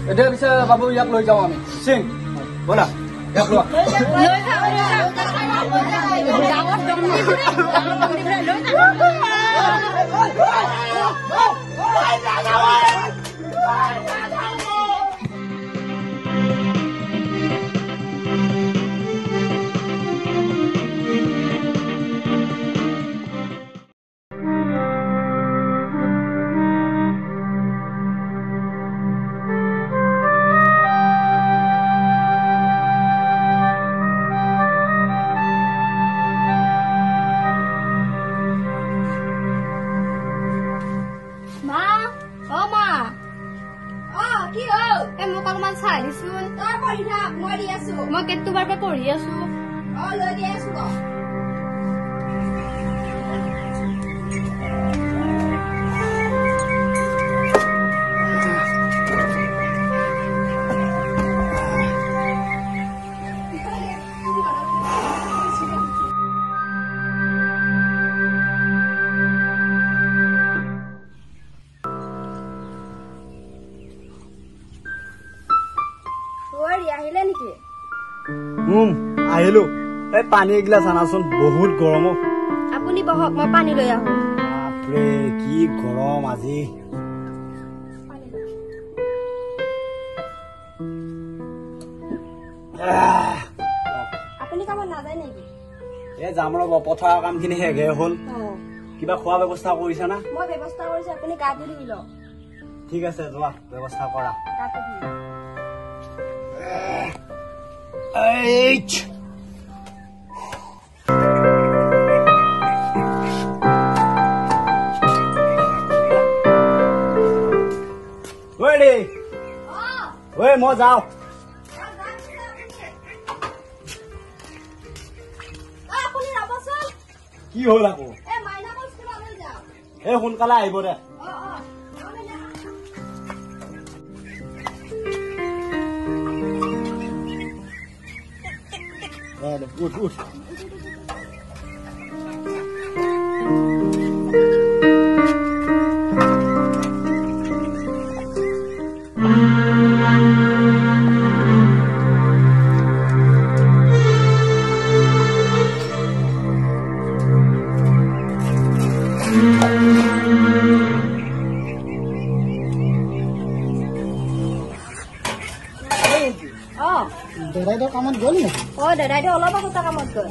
এতিয়া পিছে বাবু ইয়াক লৈ যাওঁ আমি সিং বলা ইয়াক লোৱা মই কেটটো বাৰ পৰা পঢ়ি আছো লৈ দি আছো আহিলে নেকি আহিলো এই পানী এগিলাছ আনাচোন বহুত গৰম আপুনি বহক মই পানী লৈ আহো বাপৰে কি গৰম আজি আপুনি কামত নাযায় নেকি এই যাম ৰ'ব পথাৰৰ কামখিনি শেষে হ'ল কিবা খোৱা ব্যৱস্থা কৰিছা না মই ব্যৱস্থা কৰিছো আপুনি গাটো ধুই লওক ঠিক আছে যোৱা ব্যৱস্থা কৰা গাটো ধুই মই যাওঁ কি হ'ল আকৌ এই সোনকালে আহিব দে উঠ উঠ দাদাইদেউ কামত গ'ল নেকি দাদাইদেউ অলপ আগতে কামত গ'ল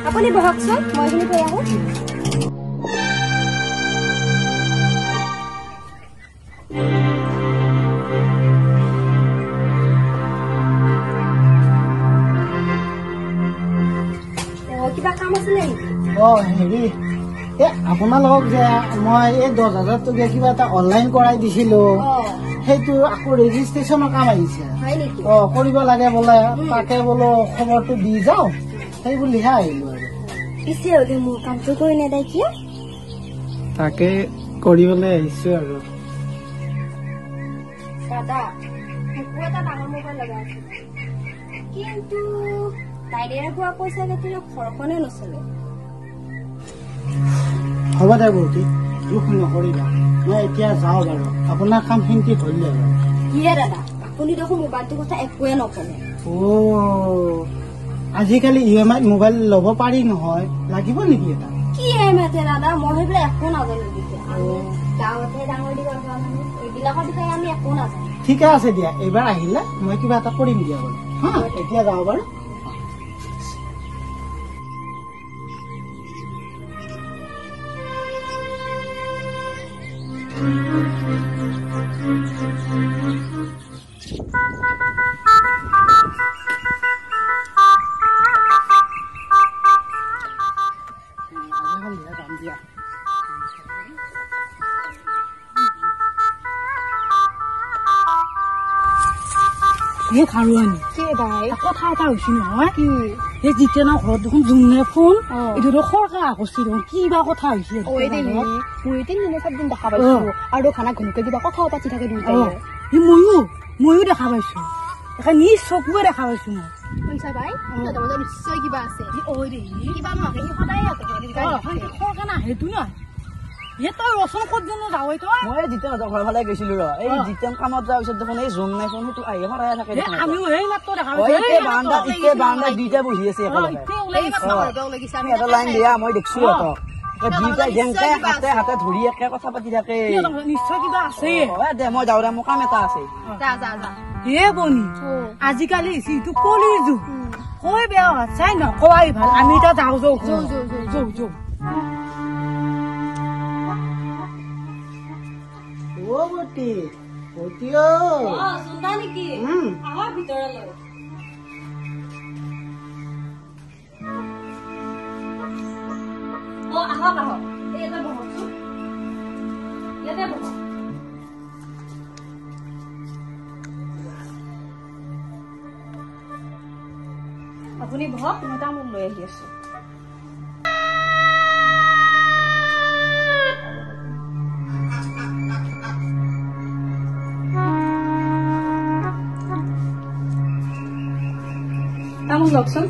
আপুনি বহকচোন মই এইখিনি কৈ আহো কিবা কাম আছিলে নেকি হেৰি এই আপোনালোকক যে মই এই 10,000 টকীয়া কিবা এটা অনলাইন কৰাই দিছিলো সেইটো আকৌ ৰেজিষ্ট্ৰেশ্যনৰ কাম আহিছে কৰিব লাগে বোলে তাকে বোলো খবৰটো দি যাওঁ সেই বুলিহে আহিলো আৰু পিছে হলে মোৰ কামটো কৰি নেদাই কিয় তাকে কৰিবলৈ আহিছো আৰু দাদা মোকো এটা ডাঙৰ মোবাইল লগা আছে কিন্তু তাইৰে পোৱা পইচা কেতিয়া ঘৰখনে নচলে হ'ব দে বহুতি দুখ নকৰিবা মই এতিয়া যাওঁ বাৰু আপোনাৰ কামখিনি ধৰিলে বাৰু কিয়ে দাদা আপুনি দেখোন মোবাইলটোৰ কথা একোৱে নকলে আজিকালি EMI মোবাইল ল'ব পাৰি নহয় লাগিব নেকি এটা কি EMI দাদা মই সেইবিলাক একো নাজানো গাঁৱতে ডাঙৰ দীঘল হোৱা মানুহ এইবিলাকৰ বিষয়ে আমি একো নাজানো ঠিকে আছে দিয়া এইবাৰ আহিলে মই কিবা এটা কৰিম দিয়া বাৰু এতিয়া যাওঁ বাৰু কথা এটা হৈছে নহয় এই যেতিয়া না ঘৰত দেখোন জুমনে ফোন এইটো খৰকা কৰিছে দেখোন কিবা কথা হৈছে দেখা পাইছো আৰু খানা ঘনকে কিবা কথাও পাতি থাকে ময়ো দেখা পাইছো নিজ চকুৱে দেখা পাইছো মই নিশ্চয় কিবা আছে খৰকা না সেইটো না হে তই ৰচন ক'ত জানো যাৱই তই মই জিতেনহঁতৰ ঘৰৰ ফালে গৈছিলো ৰ এই জিতেন কামত যোৱাৰ পিছত দেখোন এই জোন নাই ফোন সেইটো আহি সদায় থাকে আমিও সেই মাত্ৰ দেখা বান্দা দুইটা বহি আছে সিহঁতৰ লাইন দিয়া মই দেখিছো সিহঁতক দুইটা জেংকে হাতে হাতে ধৰি একে কথা পাতি থাকে নিশ্চয় কিবা আছে দে মই যাওঁ দে মোৰ কাম এটা আছে হে বনি আজিকালি যিটো কলি যুগ কৈ বেয়া হোৱা চাই নকৱাই ভাল আমি এতিয়া যাওঁ যাওঁ বটি বটি নেকি আহা ভিতৰলৈ আহক আহক এটা বহকচোন ইয়াতে বহক আপুনি বহক মই তামোল লৈ আহি আছো তামোল লওকচোন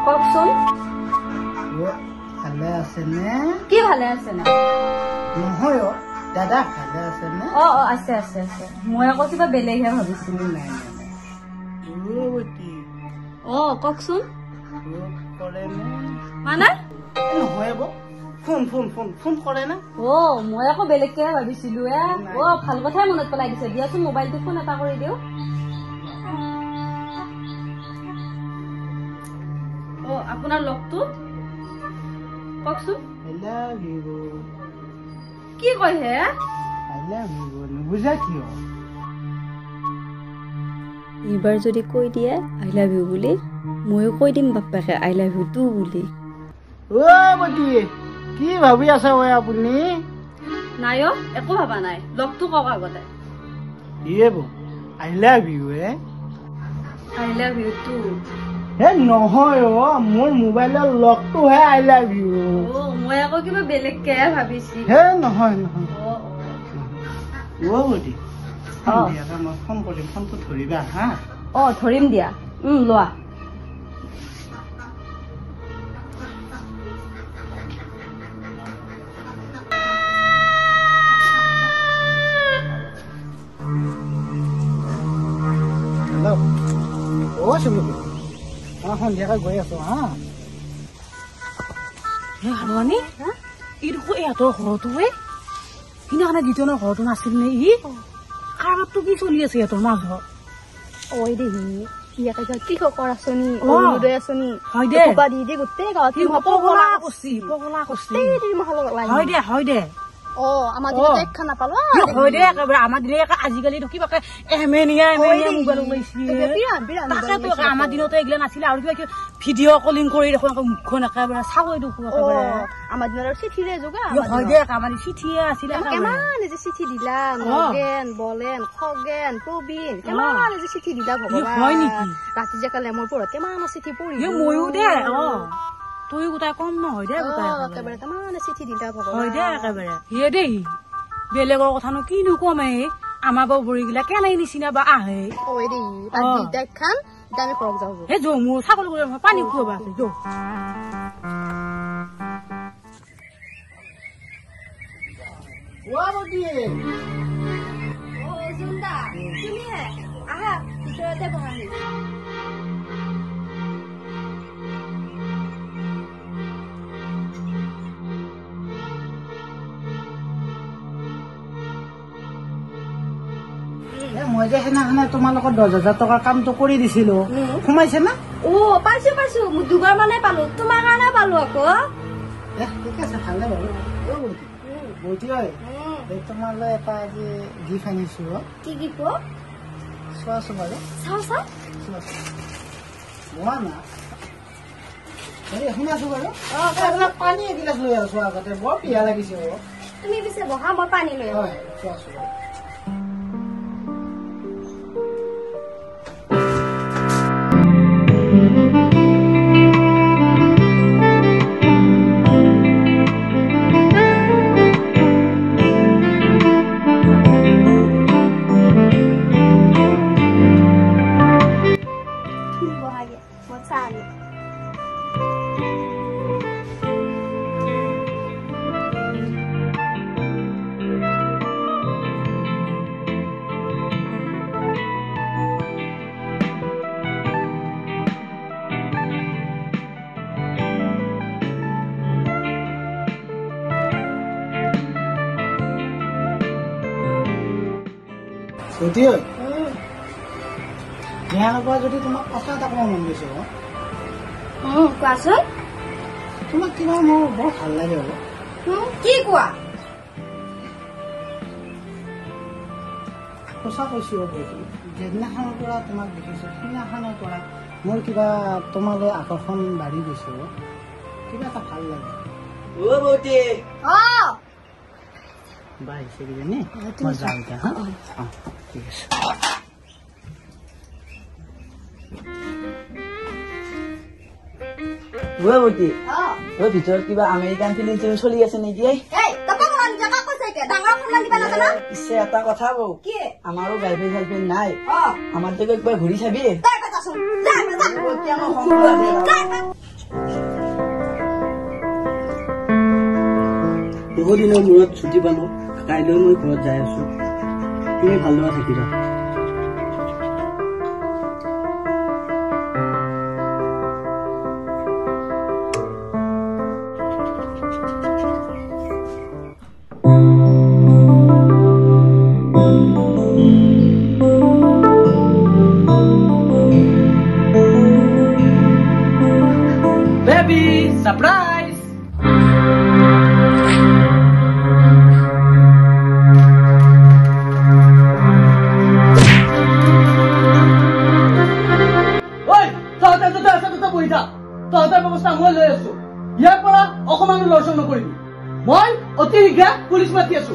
কওকচোন ভালে আছে নে কি ভালে আছে না নহয় দাদা ভালে আছে নে আছে আছে আছে মই আকৌ কিবা বেলেগহে ভাবিছিলো নাই কওকচোন কৰে নে মানে নহয় ফোন ফোন ফোন ফোন কৰে না মই আকৌ বেলেগকেহে ভাবিছিলো ভাল কথাই মনত পেলাই দিছে দিয়াচোন মোবাইলটো ফোন এটা কৰি দিওঁ আপোনাৰ লগটো কওকচোন কি কয় হে বুজা কিয় এইবাৰ যদি কৈ দিয়ে আই লাভ ইউ বুলি ময়ো কৈ দিম বাপ্পাকে আই লাভ ইউ টু বুলি বটি কি ভাবি আছে আপুনি নাই একো ভাবা নাই লগটো কওক আগতে I love you I love you too হে নহয় মোৰ মোবাইলৰ লগটোহে আই লাভ ইউ মই আকৌ কিবা বেলেগকেহে ভাবিছি হে নহয় নহয় বটি মই ফোন কৰিম ফোনটো ধৰিবা হা ধৰিম দিয়া লোৱা সন্ধিয়াকৈ গৈ আছো হা হাৰুৱানী ই দেখো ইহঁতৰ ঘৰতো সিদিনাখনে দ্বিতীয়নৰ ঘৰতো নাছিল নে ই কাৰবাৰটো কি চলি আছে সিহঁতৰ মাজত কি খবৰ আছনি অৰুণোদয় আছনি হয় দে গোটেই গাঁৱত হয় দে আমাৰ দিনত একখান নাপালো হয় দে একেবাৰে আমাৰ দিনে আজিকালি কিবাকে এমেনিয়া মোবাইল ওলাইছে তাকেতো আমাৰ দিনতে এইগিলা নাছিলে আৰু কিবা কিবা ভিডিঅ' কলিং কৰি দেখোন মুখখন একেবাৰে চাবই দেখো আমাৰ দিনত চিঠিৰে যোগা হয় দে আমাৰ চিঠিয়ে আছিলে কিমান যে চিঠি দিলা নগেন বলেন খগেন প্ৰবীণ কিমান যে চিঠি দিলা ভগৱান হয় নেকি ৰাতি যে কালে মোৰ পঢ়ত কিমান চিঠি পঢ়ি ময়ো দে তুই গোটাই কম নহয় দে একেবাৰে কিমান চিঠি দিলা ভগৱান হয় দে একেবাৰে সিয়ে দেই বেলেগৰ কথানো কিনো কমে আমাৰ বাৰু ভৰিগিলা কেনে নিচিনা বা আহে হে যৌ মোৰ ছাগল কৰি পানী খুৱাব আছে যৌ আহা ভিতৰতে বহানি মই যে সেইদিনাখনে তোমাৰ লগত 10,000 টকাৰ কামটো কৰি দিছিলো সোমাইছে না পাইছো পাইছো মই দুবাৰ মানে পালো তোমাৰ কাৰণে পালো আকৌ ঠিক আছে ভালে বাৰু তোমালৈ এটা আজি গিফ্ট আনিছো কি গিফ্ট চোৱাচোন বাৰু চোৱা না শুনাছো বাৰু পানী এগিলাচ লৈ আছো আগতে বৰ পিয়া লাগিছে তুমি পিছে বহা মই পানী লৈ চোৱাছো বাৰু ছুটি হয় বিহানৰপৰা যদি তোমাক কথা এটা ক'ব মন গৈছে কোৱাচোন তোমাক কিবা মোৰ বৰ ভাল লাগে হ'ব কি কোৱা সঁচা কৈছোঁ যেদিনাখনৰ পৰা তোমাক দেখিছোঁ সেইদিনাখনৰ পৰা মোৰ কিবা তোমালৈ আকৰ্ষণ বাঢ়ি গৈছে কিবা এটা ভাল লাগে বা আহিছে কিজানি মই যাওঁ এতিয়া হা ঠিক আছে ভিতৰত কিবা আমেৰিকান ফিল্ম চলি আছে নেকি পিছে এটা কথা বৌ আমাৰো গাৰ্লফ্ৰেণ্ড চাৰ্লফ্ৰেণ্ড নাই আমাৰ তোকে একবাৰ ঘূৰি চাবি বহুত দিনৰ মূৰত ছুটি পালো কাইলৈ মই ঘৰত যাই আছো তুমি ভালদৰে থাকিবা Surprise! Oi! তহঁতৰ ব্যৱস্থা মই লৈ আছো ইয়াৰ পৰা অকমানো লৰচৰ নকৰিবি মই অতি শীঘ্ৰে পুলিচ মাতি আছো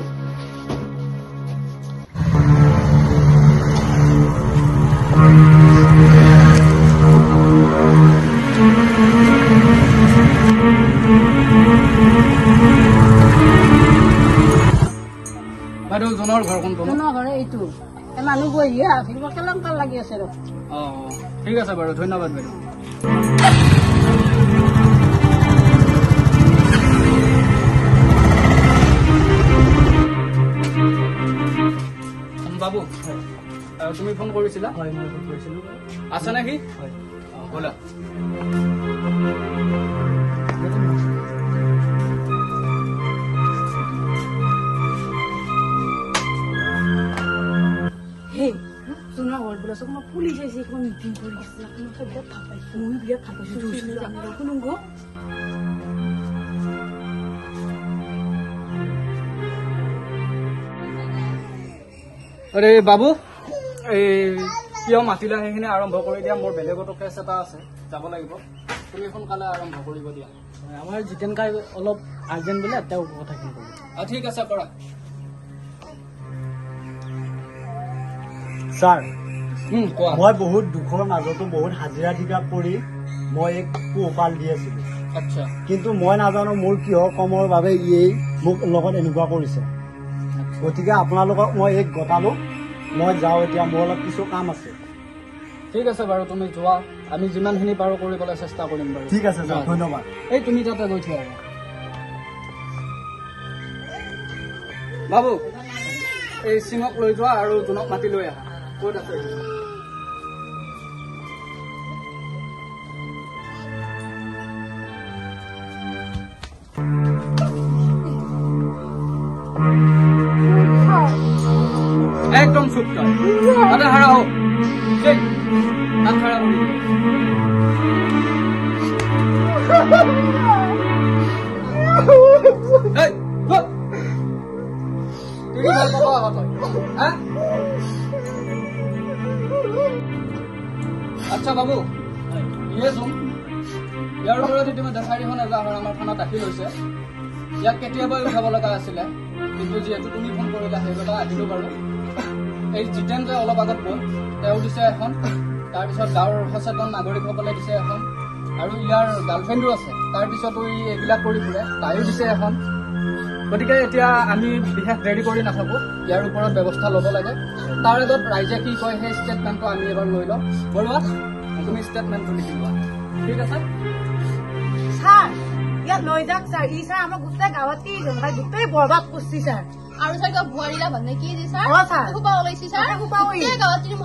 বাইদেউ জনৰ ঘৰ কোনটো ঘৰে এইটো মানুহ বহিয়ে আহিব কেলেংকাৰ লাগি আছে ৰ ঠিক আছে বাৰু ধন্যবাদ বাইদেউ বাবু তুমি ফোন কৰিছিলা হয় মই ফোন কৰিছিলো আছে নেকি হয় ব'লা পুলিচ আহিছে মিটিং কৰি আছে বিৰাট ভাল পাইছো মই বিৰাট ভাল পাইছো শুনো গো আৰে বাবু এই কিয় মাতিলা সেইখিনি আৰম্ভ কৰি দিয়া মোৰ বেলেগতো কেছ এটা আছে যাব লাগিব তুমি সোনকালে আৰম্ভ কৰিব দিয়া আমাৰ জিতেন কাই অলপ আৰ্জেণ্ট বোলে তেওঁ কথাখিনি ক'ব ঠিক আছে কৰা ছাৰ কোৱা মই বহুত দুখৰ মাজতো বহুত হাজিৰা ঠিকা কৰি মই এক পোহপাল দি আছিলো আচ্ছা কিন্তু মই নাজানো মোৰ কিহৰ কমৰ বাবে ইয়ে মোক লগত এনেকুৱা কৰিছে গতিকে আপোনালোকক মই এক গতালো মই যাওঁ এতিয়া মোৰ অলপ কিছু কাম আছে ঠিক আছে বাৰু তুমি যোৱা আমি যিমানখিনি পাৰো কৰিবলৈ চেষ্টা কৰিম বাৰু ঠিক আছে ছাৰ ধন্যবাদ এই তুমি তাতে গৈ থোৱা বাবু এই চিমক লৈ যোৱা আৰু জোনক মাতি লৈ আহা ক'ত আছে একদম চুপ তই তাতে হাৰা হোক তাত হাৰা হবি ভাল পাবা তই আচ্ছা বাবু ইয়েচোন ইয়াৰ ওপৰত ইতিমধ্যে 4খন এজাহাৰ আমাৰ থানাত দাখিল হৈছে ইয়াক কেতিয়াবাই উঠাব লগা আছিলে কিন্তু যিহেতু তুমি ফোন কৰিলা সেইবিলাক আহিলো বাৰু এই জিতেন যে অলপ আগত গ'ল তেওঁ দিছে এখন তাৰপিছত গাঁৱৰ সচেতন নাগৰিকসকলে দিছে এখন আৰু ইয়াৰ গাৰ্লফ্ৰেণ্ডো আছে তাৰপিছতো ই এইবিলাক কৰি ফুৰে তাইও দিছে এখন গতিকে এতিয়া আমি বিশেষ দেৰি কৰি নাথাকো ইয়াৰ ওপৰত ব্যৱস্থা ল'ব লাগে তাৰ আগত ৰাইজে কি কয় সেই ষ্টেটমেণ্টটো আমি এবাৰ লৈ লওঁ বৰুৱা তুমি ষ্টেটমেণ্টটো লিখি লোৱা ঠিক আছে ছাৰ ইয়াত লৈ যাওক ছাৰ ই ছাৰ আমাৰ গোটেই গাঁৱত কি গোটেই বৰবাদ কৰিছে ছাৰ আৰু ছাৰ কিবা ভুৱাৰীলা भन्নে কি দি ছাৰ ছাৰ সোপা ওলাইছে ছাৰ সোপা গোটেই গাঁৱত তিনি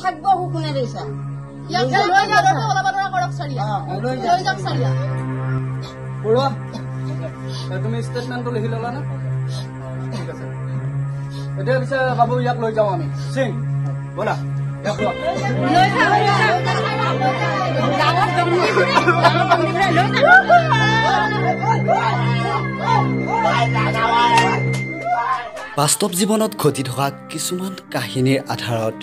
থাকিব শুকুনে দেই ছাৰ ইয়াক লৈ যাওক ওলাব নোৱাৰা কৰক ছাৰ লৈ যাওক ছাৰ বৰুৱা তুমি ষ্টেটমেণ্টটো লিখি ল'লা নে ঠিক আছে এতিয়া পিছে বাবু ইয়াক লৈ যাওঁ আমি সিং ব'লা ইয়াক লোৱা। বাস্তৱ জীৱনত ঘটি থকা কিছুমান কাহিনীৰ আধাৰত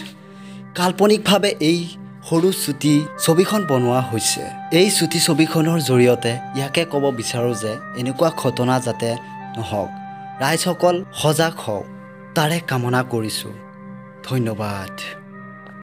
কাল্পনিকভাৱে এই সৰু চুটি ছবিখন বনোৱা হৈছে। এই চুটি ছবিখনৰ জৰিয়তে ইয়াকে ক'ব বিচাৰোঁ যে এনেকুৱা ঘটনা যাতে নহওক, ৰাইজসকল সজাগ হওক তাৰে কামনা কৰিছোঁ। ধন্যবাদ।